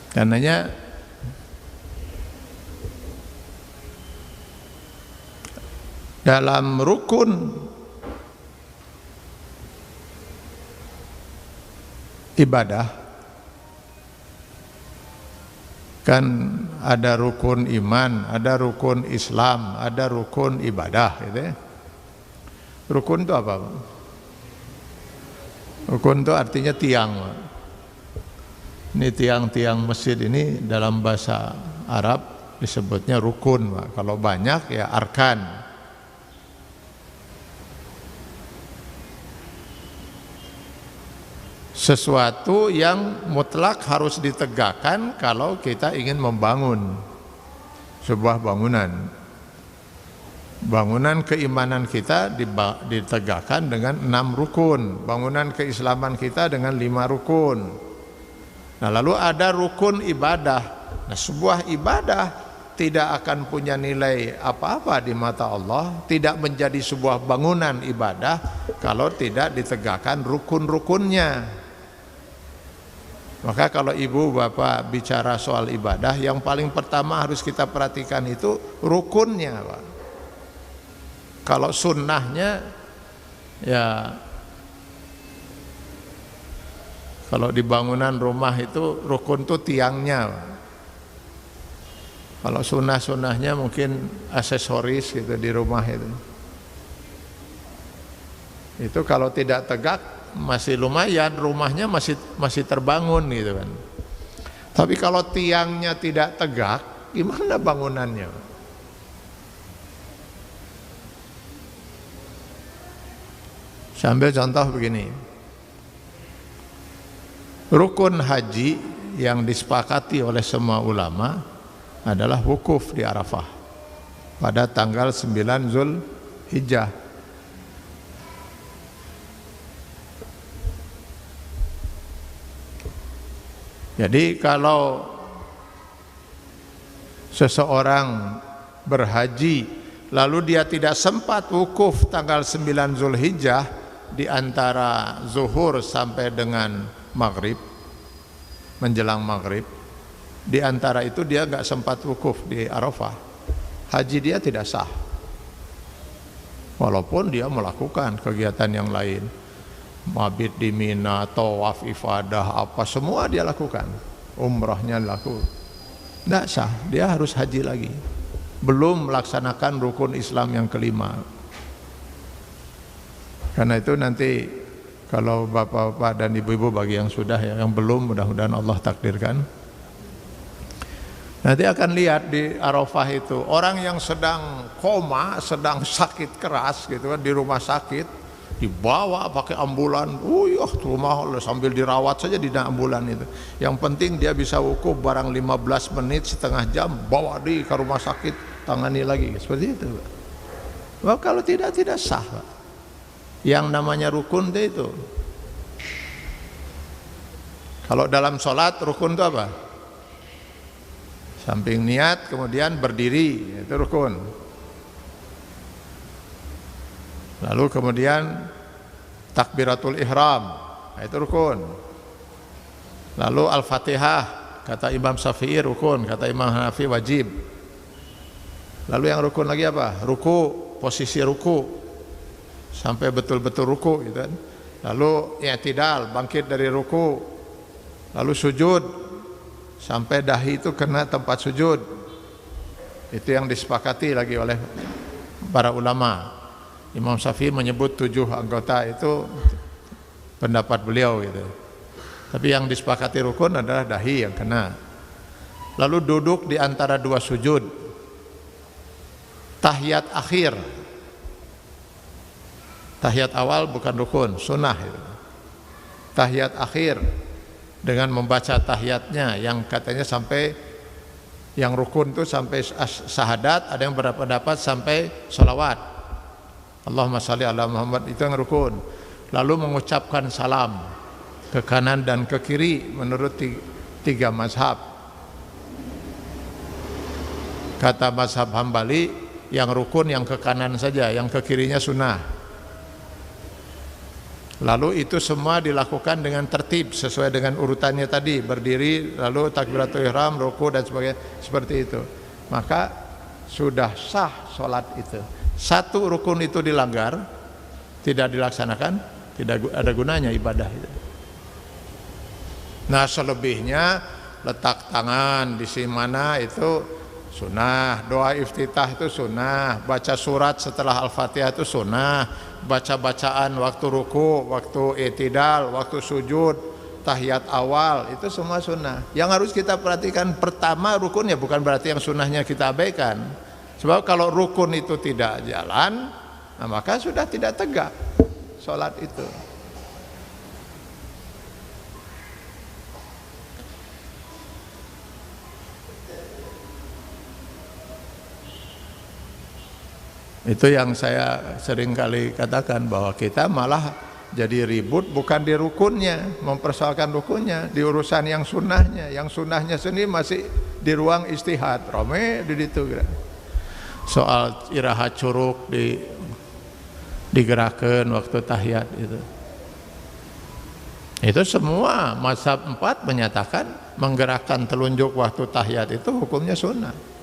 Karenanya dalam rukun ibadah kan ada rukun iman, ada rukun Islam, ada rukun ibadah gitu ya. Rukun itu apa? Rukun itu artinya tiang. Ini tiang-tiang masjid ini dalam bahasa Arab disebutnya rukun, Pak. Kalau banyak ya arkan. Sesuatu yang mutlak harus ditegakkan kalau kita ingin membangun sebuah bangunan. Bangunan keimanan kita ditegakkan dengan 6 rukun, bangunan keislaman kita dengan 5 rukun. Nah, lalu ada rukun ibadah. Nah, sebuah ibadah tidak akan punya nilai apa-apa di mata Allah, tidak menjadi sebuah bangunan ibadah kalau tidak ditegakkan rukun-rukunnya. Maka kalau ibu bapak bicara soal ibadah, yang paling pertama harus kita perhatikan itu rukunnya, Pak. Kalau sunnahnya ya, kalau di bangunan rumah itu rukun itu tiangnya, Pak. Kalau sunnah-sunnahnya mungkin aksesoris gitu di rumah itu. Itu kalau tidak tegak masih lumayan, rumahnya masih terbangun gitu kan. Tapi kalau tiangnya tidak tegak, gimana bangunannya? Saya ambil contoh begini. Rukun haji yang disepakati oleh semua ulama adalah wukuf di Arafah pada tanggal 9 Zulhijjah. Jadi kalau seseorang berhaji lalu dia tidak sempat wukuf tanggal 9 Zulhijjah di antara zuhur sampai dengan maghrib, menjelang maghrib, di antara itu dia nggak sempat wukuf di Arafah, haji dia tidak sah walaupun dia melakukan kegiatan yang lain, mabit di Mina, tawaf ifadah, apa semua dia lakukan, umrahnya lakukan, tidak sah, dia harus haji lagi, belum melaksanakan rukun Islam yang kelima. Karena itu nanti kalau bapak-bapak dan ibu-ibu bagi yang sudah ya, yang belum mudah-mudahan Allah takdirkan, nanti akan lihat di Arafah itu orang yang sedang koma, sedang sakit keras gitu kan, di rumah sakit, dibawa pakai ambulan, rumah sambil dirawat saja di ambulan itu. Yang penting dia bisa wukuf barang 15 menit, setengah jam, bawa ke rumah sakit, tangani lagi, seperti itu, Pak. Wah, kalau tidak sah, Pak. Yang namanya rukun itu. Kalau dalam sholat rukun itu apa? Samping niat kemudian berdiri, itu rukun. Lalu kemudian takbiratul ihram, itu rukun. Lalu al-fatihah kata Imam Syafi'i rukun, kata Imam Hanafi wajib. Lalu yang rukun lagi apa? Ruku, posisi ruku sampai betul-betul ruku gitu kan. Lalu i'tidal, bangkit dari ruku. Lalu sujud sampai dahi itu kena tempat sujud. Itu yang disepakati lagi oleh para ulama. Imam Syafi'i menyebut 7 anggota, itu pendapat beliau gitu. Tapi yang disepakati rukun adalah dahi yang kena. Lalu duduk di antara 2 sujud. Tahiyat akhir. Tahiyat awal bukan rukun, sunnah itu. Tahiyat akhir dengan membaca tahiyatnya yang katanya sampai, yang rukun itu sampai syahadat, ada yang berpendapat sampai sholawat. Allahumma shalli ala Muhammad, itu yang rukun. Lalu mengucapkan salam ke kanan dan ke kiri menurut 3 mazhab. Kata mazhab Hambali, yang rukun yang ke kanan saja, yang ke kirinya sunnah. Lalu itu semua dilakukan dengan tertib sesuai dengan urutannya tadi, berdiri, lalu takbiratul ihram, ruku dan sebagainya, seperti itu. Maka sudah sah sholat itu. Satu rukun itu dilanggar, tidak dilaksanakan, tidak ada gunanya ibadah itu. Nah, selebihnya letak tangan di mana itu sunnah, doa iftitah itu sunnah, baca surat setelah Al-Fatihah itu sunnah, baca bacaan waktu ruku, waktu i'tidal, waktu sujud, tahiyat awal, itu semua sunnah. Yang harus kita perhatikan pertama rukunnya, bukan berarti yang sunnahnya kita abaikan. Sebab kalau rukun itu tidak jalan, nah maka sudah tidak tegak sholat itu. Itu yang saya sering kali katakan, bahwa kita malah jadi ribut bukan di rukunnya, mempersoalkan rukunnya, di urusan yang sunnahnya. Yang sunnahnya sendiri masih di ruang istihad, rame di situ. Soal iraha curug digerakkan waktu tahiyat itu. Itu semua mazhab 4 menyatakan menggerakkan telunjuk waktu tahiyat itu hukumnya sunnah.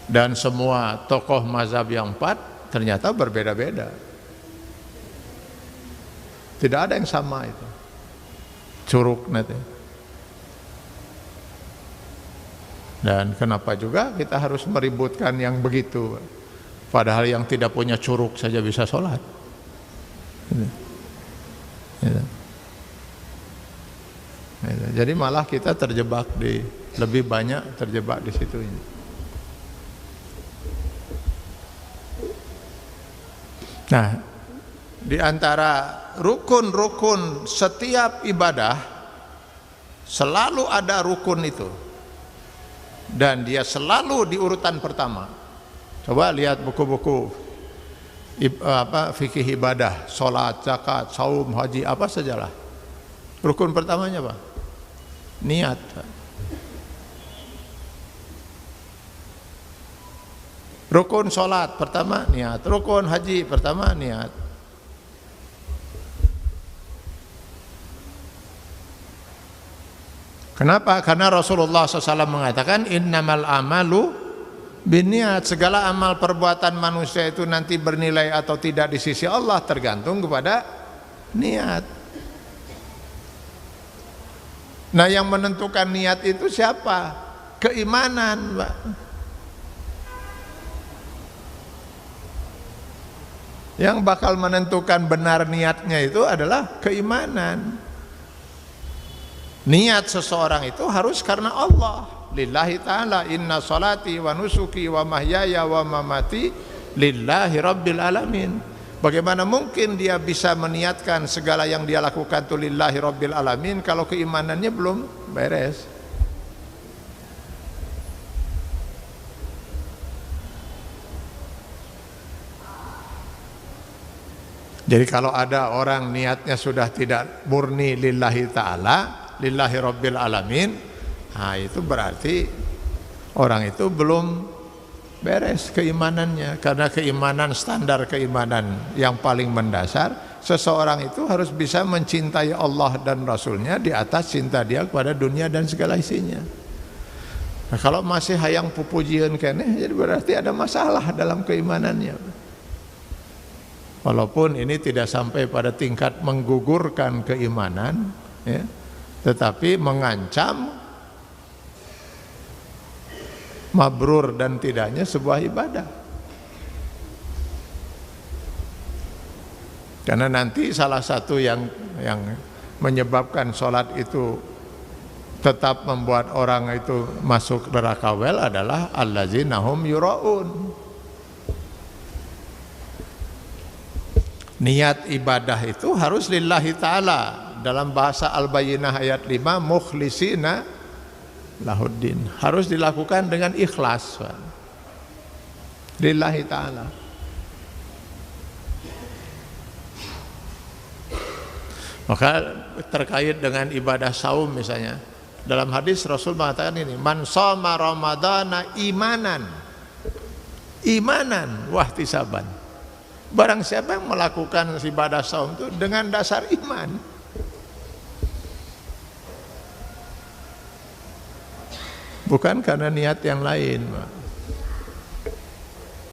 Dan semua tokoh mazhab yang 4 ternyata berbeda-beda. Tidak ada yang sama itu. Curug nanti. Dan kenapa juga kita harus meributkan yang begitu? Padahal yang tidak punya curug saja bisa sholat. Jadi malah kita terjebak lebih banyak terjebak di situ ini. Nah, di antara rukun-rukun setiap ibadah selalu ada rukun itu, dan dia selalu di urutan pertama. Coba lihat buku-buku fikih ibadah, sholat, zakat, saum, haji, apa sajalah. Rukun pertamanya apa? Niat. Rukun sholat pertama niat, rukun haji pertama niat. Kenapa? Karena Rasulullah SAW mengatakan innamal amalu binniat, segala amal perbuatan manusia itu nanti bernilai atau tidak di sisi Allah tergantung kepada niat. Nah, yang menentukan niat itu siapa? Keimanan, Pak. Yang bakal menentukan benar niatnya itu adalah keimanan. Niat seseorang itu harus karena Allah. Lillahi ta'ala, inna salati wa nusuki wa mahyaya wa mamati lillahi rabbil alamin. Bagaimana mungkin dia bisa meniatkan segala yang dia lakukan itu lillahi rabbil alamin kalau keimanannya belum beres? Jadi kalau ada orang niatnya sudah tidak murni lillahi ta'ala, lillahi rabbil alamin, nah itu berarti orang itu belum beres keimanannya. Karena keimanan, standar keimanan yang paling mendasar, seseorang itu harus bisa mencintai Allah dan Rasulnya di atas cinta dia kepada dunia dan segala isinya. Nah, kalau masih hayang pupujian keneh, jadi berarti ada masalah dalam keimanannya. Walaupun ini tidak sampai pada tingkat menggugurkan keimanan, ya, tetapi mengancam mabrur dan tidaknya sebuah ibadah. Karena nanti salah satu yang menyebabkan sholat itu tetap membuat orang itu masuk neraka wel adalah allazina hum yura'un. Niat ibadah itu harus lillahi ta'ala. Dalam bahasa Al-Bayyinah ayat 5, mukhlisina lahuddin, harus dilakukan dengan ikhlas, lillahi ta'ala. Maka terkait dengan ibadah saum misalnya, dalam hadis Rasul mengatakan ini, man shoma ramadhana imanan wahtisaban, Barang siapa yang melakukan ibadah saum itu dengan dasar iman, bukan karena niat yang lain.